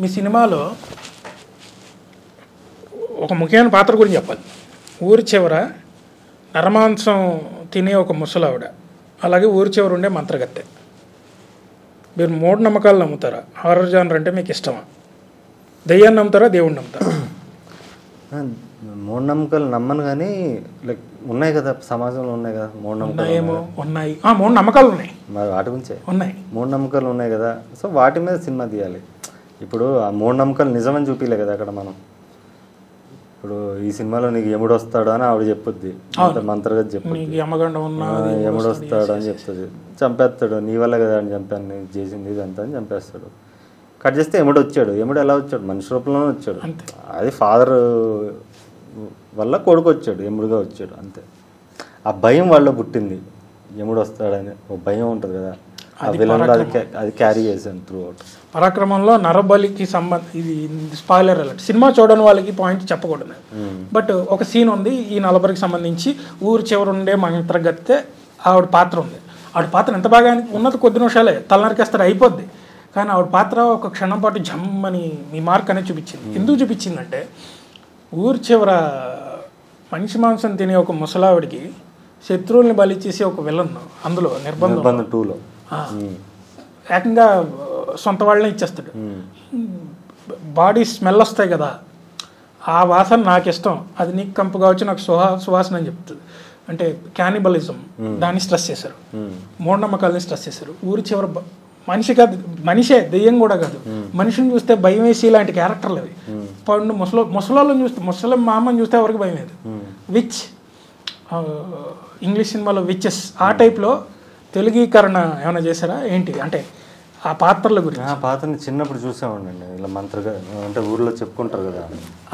మీ సినిమాలో ఒక ముఖ్యమైన పాత్ర గురించి చెప్పాలి. ఊరి చివర నరమాంసం తినే ఒక ముసలావిడ, అలాగే ఊరి చివర ఉండే మంత్రగత్తె. మీరు మూఢనమ్మకాలు నమ్ముతారా? హారర్ జానర్ అంటే మీకు ఇష్టమా? దెయ్యాన్ని నమ్ముతారా, దేవుడిని నమ్ముతారా? మూఢనమ్మకాలు నమ్మను, కానీ లైక్ ఉన్నాయి కదా, సమాజంలో ఉన్నాయి కదా మూఢనమ్మకాలు. ఉన్నాయి, మూఢనమ్మకాలు ఉన్నాయి, మరి వాటి గురించే ఉన్నాయి, మూఢనమ్మకాలు ఉన్నాయి కదా. సో వాటి మీద సినిమా తీయాలి. ఇప్పుడు ఆ మూఢనమ్మకాలు నిజమని చూపిలే కదా అక్కడ మనం. ఇప్పుడు ఈ సినిమాలో నీకు యముడు వస్తాడు అని ఆవిడ చెప్పుద్ది, మంత్రగా చెప్పుద్ది, యముడు వస్తాడు అని చెప్తుంది, చంపేస్తాడు, నీ వల్ల కదా అని చంపాను, నేను చేసింది ఇదంతా అని చంపేస్తాడు. కట్ చేస్తే యముడు వచ్చాడు. యముడు ఎలా వచ్చాడు? మనిషి రూపంలోనే వచ్చాడు. అది ఫాదర్ వల్ల కొడుకు వచ్చాడు, యముడుగా వచ్చాడు, అంతే. ఆ భయం వాళ్ళ పుట్టింది, యముడు వస్తాడని ఒక భయం ఉంటుంది కదా, ఆ విలన్లో అది క్యారీ చేశాను త్రూ అవుట్. పరాక్రమంలో నరబలికి ఇది స్పాయిలర్ అలర్ట్, సినిమా చూడని వాళ్ళకి పాయింట్ చెప్పకూడదు. బట్ ఒక సీన్ ఉంది ఈ నలబరికి సంబంధించి, ఊరు చివరి ఉండే మంత్రగత్తె ఆవిడ పాత్ర ఉంది. ఆవిడ పాత్ర ఎంత బాగా ఉన్నది, కొద్ది నిమిషాలే తలనరికేస్తారు, అయిపోద్ది. కానీ ఆవిడ పాత్ర ఒక క్షణం పాటు జమ్మని మీ మార్క్ అనేది చూపించింది. ఎందుకు చూపించిందంటే, ఊరు చివర మనిషి మాంసం తినే ఒక ముసలావిడికి శత్రువుల్ని బలి చేసే ఒక విలన్ అందులో నిర్బంధం 2లో ఏకంగా సొంత వాళ్ళనే ఇచ్చేస్తాడు. బాడీ స్మెల్ వస్తాయి కదా, ఆ వాసన నాకు ఇష్టం, అది నీకు కంపు కావచ్చు, నాకు సువాసన అని చెప్తుంది. అంటే క్యానిబలిజం దాన్ని స్ట్రెస్ చేశారు, మూఢనమ్మకాలని స్ట్రెస్ చేశారు. ఊరి చివర మనిషి కాదు, మనిషే, దెయ్యం కూడా కాదు, మనిషిని చూస్తే భయం వేసి ఇలాంటి క్యారెక్టర్లు అవి. పండు ముసలోళ్ళని చూస్తే, ముసలి మా అమ్మని చూస్తే ఎవరికి భయం లేదు. విచ్ ఇంగ్లీష్ సినిమాలో విచెస్, ఆ టైప్లో తెలుగీకరణ ఏమైనా చేశారా ఏంటి? అంటే ఆ పాత్రల గురించి. ఆ పాత్రని చిన్నప్పుడు చూసామండి, ఇలా మంత్రగా అంటే ఊర్లో చెప్పుకుంటారు కదా.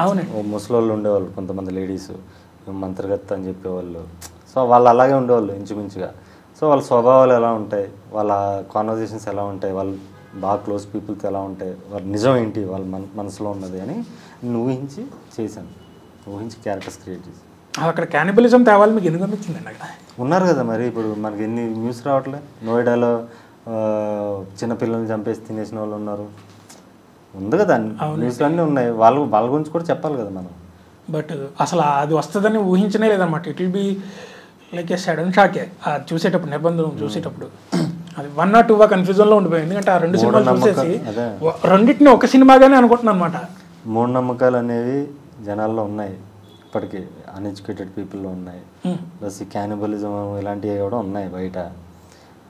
అవునండి, ముసలోళ్ళు ఉండేవాళ్ళు కొంతమంది లేడీస్, మంత్రగత్త అని చెప్పేవాళ్ళు. సో వాళ్ళు అలాగే ఉండేవాళ్ళు ఇంచుమించుగా. సో వాళ్ళ స్వభావాలు ఎలా ఉంటాయి, వాళ్ళ కాన్వర్జేషన్స్ ఎలా ఉంటాయి, వాళ్ళు బాగా క్లోజ్ పీపుల్తో ఎలా ఉంటాయి, వాళ్ళ నిజం ఏంటి, వాళ్ళ మనసులో ఉన్నది అని నేను ఊహించి చేశాను, ఊహించి క్యారెక్టర్స్ క్రియేట్ చేశాను. అక్కడ క్యానిబలిజం తేవాలి మీకు ఎందుకు అనిపించిందండి? అక్కడ ఉన్నారు కదా మరి, ఇప్పుడు మనకి ఎన్ని న్యూస్ రావట్లే, నోయిడాలో చిన్నపిల్లల్ని చంపేసి తినేసిన వాళ్ళు ఉన్నారు, ఉంది కదా, న్యూస్లు అన్నీ ఉన్నాయి. వాళ్ళ గురించి కూడా చెప్పాలి కదా మనం. బట్ అసలు అది వస్తుందని ఊహించనే లేదన్నమాట. It will be like a sudden షాకే చూసేటప్పుడు, నిర్బంధం చూసేటప్పుడు. అది 1 or 2 కన్ఫ్యూజన్లో ఉండిపోయింది. ఎందుకంటే ఆ 2 సినిమాలు చూసేసి రెండింటిని ఒక సినిమాగానే అనుకుంటున్నాను అనమాట. మూఢనమ్మకాలు అనేవి జనాల్లో ఉన్నాయి ఇప్పటికీ, అన్ఎడ్యుకేటెడ్ పీపుల్లో ఉన్నాయి. ప్లస్ ఈ క్యానిబలిజం ఇలాంటివి కూడా ఉన్నాయి బయట.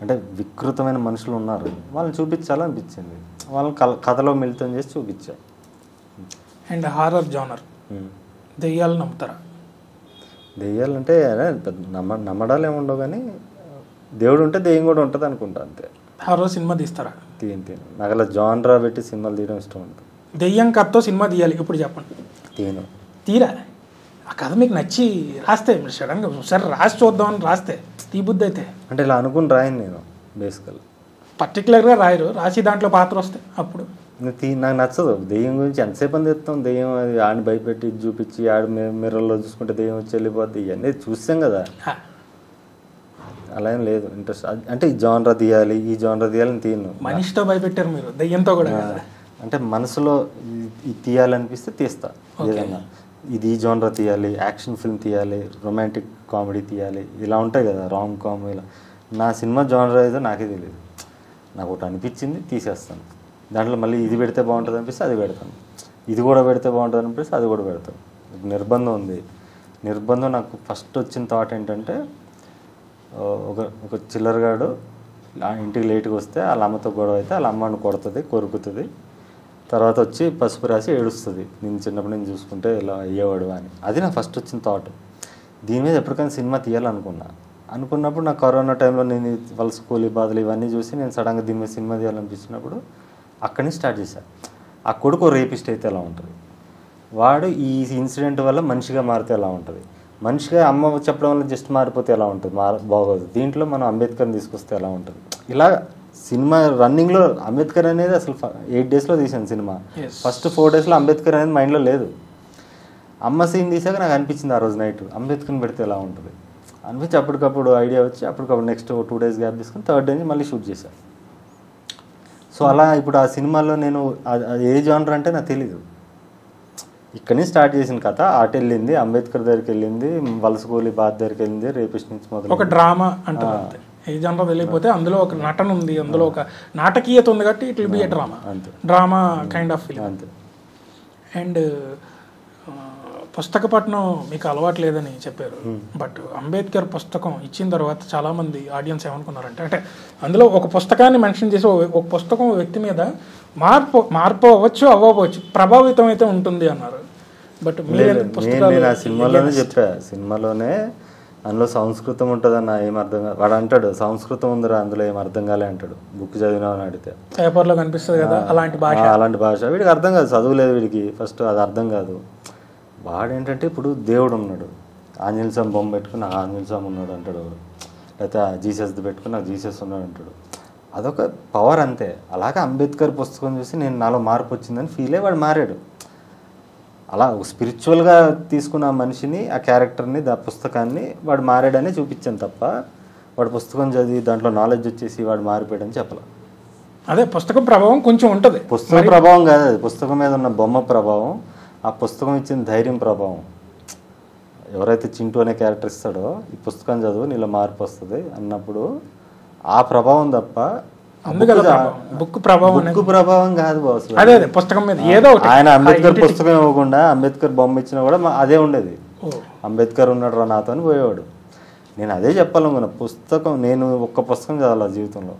అంటే వికృతమైన మనుషులు ఉన్నారు, వాళ్ళని చూపించాలనిపించింది, వాళ్ళని కథలో మిళితం చేసి చూపించా. అండ్ హారర్ జానర్, దెయ్యాలు నమ్ముతారా? దెయ్యాలు అంటే నమ్మడాలు ఏముండవు, కానీ దేవుడు ఉంటే దెయ్యం కూడా ఉంటుంది అనుకుంటా, అంతే. హారర్ సినిమా తీస్తారా? తీను నాకు అలా జానరా పెట్టి సినిమాలు తీయడం ఇష్టం ఉంటుంది. దెయ్యం కథతో సినిమా తీయాలి ఇప్పుడు చెప్పండి, తీరా? ఆ కథ మీకు నచ్చి రాస్తే, మీరు సడన్గా సరే రాసి చూద్దామని రాస్తే తీబుద్ధి అయితే, అంటే ఇలా అనుకుని రాయను నేను బేసికల్, పర్టికులర్గా రాయరు, రాసి దాంట్లో పాత్ర వస్తే అప్పుడు నాకు నచ్చదు. దెయ్యం గురించి ఎంతసేపు అని చెప్తాం, దెయ్యం అది ఆడిని భయపెట్టి చూపించి ఆడి మిర్రర్లో చూసుకుంటే దెయ్యం వచ్చి వెళ్ళిపోద్ది, ఇవన్నీ చూసాం కదా. అలా ఏం లేదు ఇంట్రెస్ట్. అంటే ఈ జానరా తీయాలి, ఈ జానరా తీయాలని తీయను. మనిషితో భయపెట్టారు మీరు, దెయ్యంతో కూడా. అంటే మనసులో ఇది తీయాలనిపిస్తే తీస్తా. ఏదైనా ఇది ఈ జానరా తీయాలి, యాక్షన్ ఫిల్మ్ తీయాలి, రొమాంటిక్ కామెడీ తీయాలి, ఇలా ఉంటాయి కదా, రామ్ కామ్, ఇలా. నా సినిమా జానరా ఏదో నాకే తెలియదు, నాకు ఒకటి అనిపించింది తీసేస్తాను. దాంట్లో మళ్ళీ ఇది పెడితే బాగుంటుంది అనిపిస్తే అది పెడతాను, ఇది కూడా పెడితే బాగుంటుంది అనిపిస్తే అది కూడా పెడతాను. నిర్బంధం ఉంది, నిర్బంధం నాకు ఫస్ట్ వచ్చిన థాట్ ఏంటంటే, ఒక చిల్లరగాడు ఇంటికి లేట్గా వస్తే వాళ్ళ అమ్మతో గొడవ అయితే వాళ్ళ అమ్మని కొడుతుంది, కొరుకుతుంది, తర్వాత వచ్చి పసుపు రాసి ఏడుస్తుంది, నేను చిన్నప్పుడు నేను చూసుకుంటే ఇలా అయ్యేవాడు అని. అది నాకు ఫస్ట్ వచ్చిన థాట్. దీని మీద ఎప్పటికైనా సినిమా అనుకున్నప్పుడు నాకు కరోనా టైంలో నేను వాళ్ళ స్కూల్ బాధలు ఇవన్నీ చూసి నేను సడన్గా దీని మీద సినిమా తీయాలనిపించినప్పుడు అక్కడి నుంచి స్టార్ట్ చేశాను. ఆ కొడుకు రేపిస్ట్ అయితే ఎలా ఉంటుంది, వాడు ఈ ఇన్సిడెంట్ వల్ల మనిషిగా మారితే ఎలా ఉంటుంది, మనిషిగా అమ్మ చెప్పడం వల్ల జస్ట్ మారిపోతే ఎలా ఉంటుంది, బాగోదు. దీంట్లో మనం అంబేద్కర్ని తీసుకొస్తే ఎలా ఉంటుంది. ఇలా సినిమా రన్నింగ్లో అంబేద్కర్ అనేది అసలు 8 daysలో తీసాను సినిమా. ఫస్ట్ 4 daysలో అంబేద్కర్ అనేది మైండ్లో లేదు. అమ్మ సీన్ తీసాక నాకు అనిపించింది ఆ రోజు నైట్, అంబేద్కర్ని పెడితే ఎలా ఉంటుంది అనిపించి అప్పటికప్పుడు ఐడియా వచ్చి అప్పటికప్పుడు నెక్స్ట్ 2 days గ్యాప్ తీసుకుని 3rd day మళ్ళీ షూట్ చేశాను. సో అలా ఇప్పుడు ఆ సినిమాలో నేను అది ఏ జానర్ అంటే నాకు తెలీదు. ఇక్కడి నుంచి స్టార్ట్ చేసిన కథ అటు వెళ్ళింది, అంబేద్కర్ దగ్గరికి వెళ్ళింది, వలసకూలి బాధ దగ్గరికి వెళ్ళింది, రేపిస్ట్ నుంచి మొదలు ఒక డ్రామా అంటారు అంతే. ఏ జనరల్ తెలియకపోతే అందులో ఒక నటన ఉంది, అందులో ఒక నాటకీయత ఉంది కాబట్టి it will B A drama, drama kind of film. అంతే. అండ్ పుస్తక పఠనం మీకు అలవాటు లేదని చెప్పారు, బట్ అంబేద్కర్ పుస్తకం ఇచ్చిన తర్వాత చాలామంది ఆడియన్స్ ఏమనుకున్నారంటే, అంటే అందులో ఒక పుస్తకాన్ని మెన్షన్ చేసి ఒక పుస్తకం వ్యక్తి మీద మార్పు అవ్వచ్చు అవ్వవచ్చు, ప్రభావితం అయితే ఉంటుంది అన్నారు. బట్ నేను ఆ సినిమాలోనే చెప్పా, సినిమాలోనే అందులో సంస్కృతం ఉంటుందన్న ఏం అర్థం కాదు. వాడు అంటాడు సంస్కృతం ఉందిరా అందులో ఏం అర్థం కాలే అంటాడు, బుక్ చదివినామని అడిగితే. పేపర్లో కనిపిస్తుంది కదా అలాంటి భాష, అలాంటి భాష వీడికి అర్థం కాదు, చదువులేదు వీడికి, ఫస్ట్ అది అర్థం కాదు. వాడేంటంటే ఇప్పుడు దేవుడు ఉన్నాడు, ఆంజనేయ స్వామి బొమ్మ పెట్టుకుని నాకు ఆంజనేయ స్వామి ఉన్నాడు అంటాడు, లేకపోతే జీసస్ది పెట్టుకుని నాకు జీసస్ ఉన్నాడు అంటాడు. అదొక పవర్ అంతే. అలాగే అంబేద్కర్ పుస్తకం చూసి నేను నాలో మార్పు వచ్చిందని ఫీల్ అయ్యి వాడు మారాడు. అలా స్పిరిచువల్గా తీసుకున్న మనిషిని, ఆ క్యారెక్టర్ని, ఆ పుస్తకాన్ని వాడు మారాడనే చూపించాను తప్ప వాడు పుస్తకం చదివి దాంట్లో నాలెడ్జ్ వచ్చేసి వాడు మారిపోయాడని చెప్పాలి. అదే పుస్తకం ప్రభావం కొంచెం ఉంటుంది. పుస్తకం ప్రభావం కాదు అది, పుస్తకం మీద ఉన్న బొమ్మ ప్రభావం, ఆ పుస్తకం ఇచ్చిన ధైర్యం ప్రభావం. ఎవరైతే చింటూ అనే క్యారెక్టర్ ఇస్తాడో ఈ పుస్తకం చదువు నీలో మార్పు వస్తుంది అన్నప్పుడు ఆ ప్రభావం తప్ప బుక్ ప్రభావం కాదు బాస్. అదే పుస్తకం మీద ఏదో ఆయన అంబేద్కర్ పుస్తకం ఇవ్వకుండా అంబేద్కర్ బొమ్మ ఇచ్చినా కూడా అదే ఉండేది, అంబేద్కర్ ఉన్నాడు రా నాతో అని పోయేవాడు. నేను అదే చెప్పాలనుకున్నా, పుస్తకం నేను ఒక్క పుస్తకం చదవాలి జీవితంలో.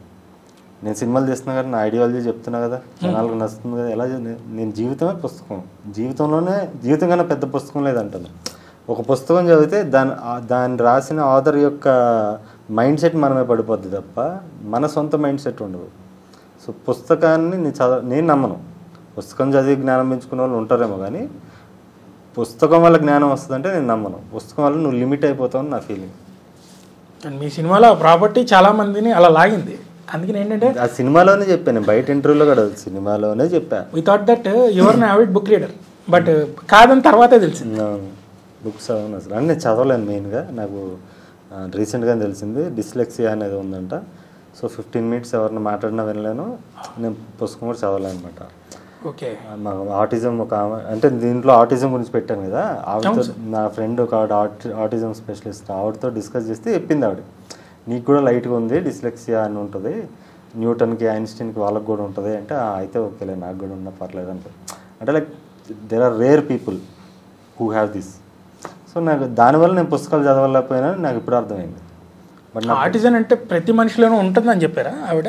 నేను సినిమాలు చేస్తున్నా కదా, నా ఐడియాలజీ చెప్తున్నా కదా, జనాలకు నచ్చుతుంది కదా, ఎలా నేను జీవితమే పుస్తకం, జీవితం కన్నా పెద్ద పుస్తకం లేదంటాను. ఒక పుస్తకం చదివితే దాన్ని రాసిన ఆథర్ యొక్క మైండ్ సెట్ మనమే పడిపోద్ది తప్ప మన సొంత మైండ్ సెట్ ఉండదు. సో పుస్తకాన్ని నేను నమ్మను. పుస్తకం చదివి జ్ఞానం పెంచుకునే వాళ్ళు ఉంటారేమో కానీ పుస్తకం వల్ల జ్ఞానం వస్తుందంటే నేను నమ్మను. పుస్తకం వల్ల నువ్వు లిమిట్ అయిపోతావు నా ఫీలింగ్. అండ్ మీ సినిమాలో ప్రాపర్టీ చాలా మందిని అలా లాగింది. అందుకని ఏంటంటే ఆ సినిమాలోనే చెప్పాను, బయట ఇంటర్వ్యూలో కూడా సినిమాలోనే చెప్పా. We thought that your an avid book reader, but కాదని తర్వాతే తెలిసింది. బుక్స్ చదవను అసలు, అని నేను చదవలేను. మెయిన్గా నాకు రీసెంట్గా తెలిసింది డిస్లెక్సియా అనేది ఉందంట. సో 15 minutes ఎవరిని మాట్లాడినా వినలేను, నేను పుస్తకం కూడా చదవలేను అనమాట. ఓకే. ఆటిజం ఒక అంటే దీంట్లో ఆటిజం గురించి పెట్టాను కదా, ఆవిడతో నా ఫ్రెండ్ ఒక ఆటిజం స్పెషలిస్ట్, ఆవిడతో డిస్కస్ చేస్తే చెప్పింది ఆవిడ, నీకు కూడా లైట్గా ఉంది డిస్లెక్సియా అని ఉంటుంది, న్యూటన్కి ఐన్స్టీన్కి వాళ్ళకి కూడా ఉంటుంది అంటే అయితే ఓకేలే నాకు కూడా ఉన్నా పర్లేదు అంటే like there are rare people who have this. So నాకు దానివల్ల నేను పుస్తకాలు చదవలేకపోయినా నాకు ఇప్పుడు అర్థమైంది. బట్ ఆటిజం అంటే ప్రతి మనిషిలోనూ ఉంటుందని చెప్పారా ఆవిడ?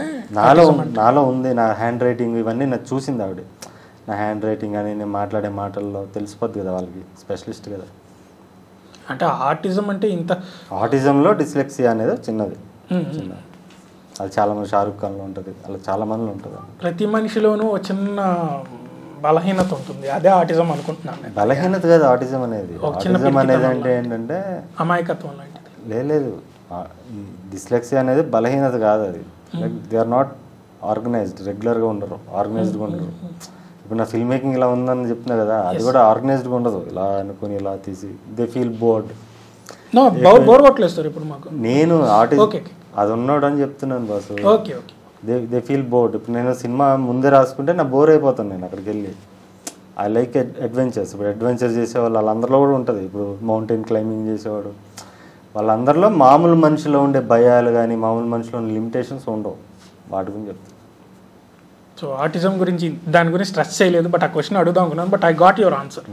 నాలో ఉంది, నా హ్యాండ్ రైటింగ్ ఇవన్నీ నాకు చూసింది ఆవిడ. నా హ్యాండ్ రైటింగ్ అని నేను మాట్లాడే మాటల్లో తెలిసిపోద్ది కదా వాళ్ళకి, స్పెషలిస్ట్ కదా. అంటే ఆటిజం అంటే ఇంత ఆటిజంలో డిస్లెక్సియా అనేది చిన్నది, అది చాలా మంది షారుఖ్ ఖాన్లో ఉంటుంది, అలా చాలా మందిలో ఉంటుంది. ప్రతి మనిషిలోనూ చిన్న బలహీనత ఉంటుంది, అదే ఆటిజం అనుకుంటున్నాను. బలహీనత కాదు ఆటిజం అనేది. ఆటిజం అనేది అంటే ఏంటంటే అమాయకత్వం లాంటిది. లేదు, డిస్లెక్సియా అనేది బలహీనత కాదు, అది దే ఆర్ నాట్ ఆర్గనైజ్డ్, రెగ్యులర్గా ఉండరు, ఆర్గనైజ్డ్గా ఉండరు. ఇప్పుడు నా ఫిల్మ్ మేకింగ్ ఇలా ఉందని చెప్తున్నా కదా, అది కూడా ఆర్గనైజ్డ్గా ఉండదు, ఇలా అనుకుని ఇలా తీసి దే ఫీల్ బోర్డ్. బోర్ కొట్టలేదు ఇప్పుడు మాకు, నేను ఆటిజం అది ఉన్నాడు అని చెప్తున్నాను బాసు. They feel bored. ఇప్పుడు నేను సినిమా ముందే రాసుకుంటే నా బోర్ అయిపోతాను నేను అక్కడికి వెళ్ళి. I like adventures. ఇప్పుడు అడ్వెంచర్ చేసేవాళ్ళు వాళ్ళందరిలో కూడా ఉంటుంది. ఇప్పుడు మౌంటైన్ క్లైంబింగ్ చేసేవాడు వాళ్ళందరిలో మామూలు మనిషిలో ఉండే భయాలు కానీ మామూలు మనిషిలో ఉండే లిమిటేషన్స్ ఉండవు, వాటి గురించి చెప్తాను. సో ఆటిజం గురించి దాని గురించి స్ట్రెస్ చేయలేదు, బట్ ఆ క్వశ్చన్ అడుగుదాం అనుకున్నాను, but I got your answer.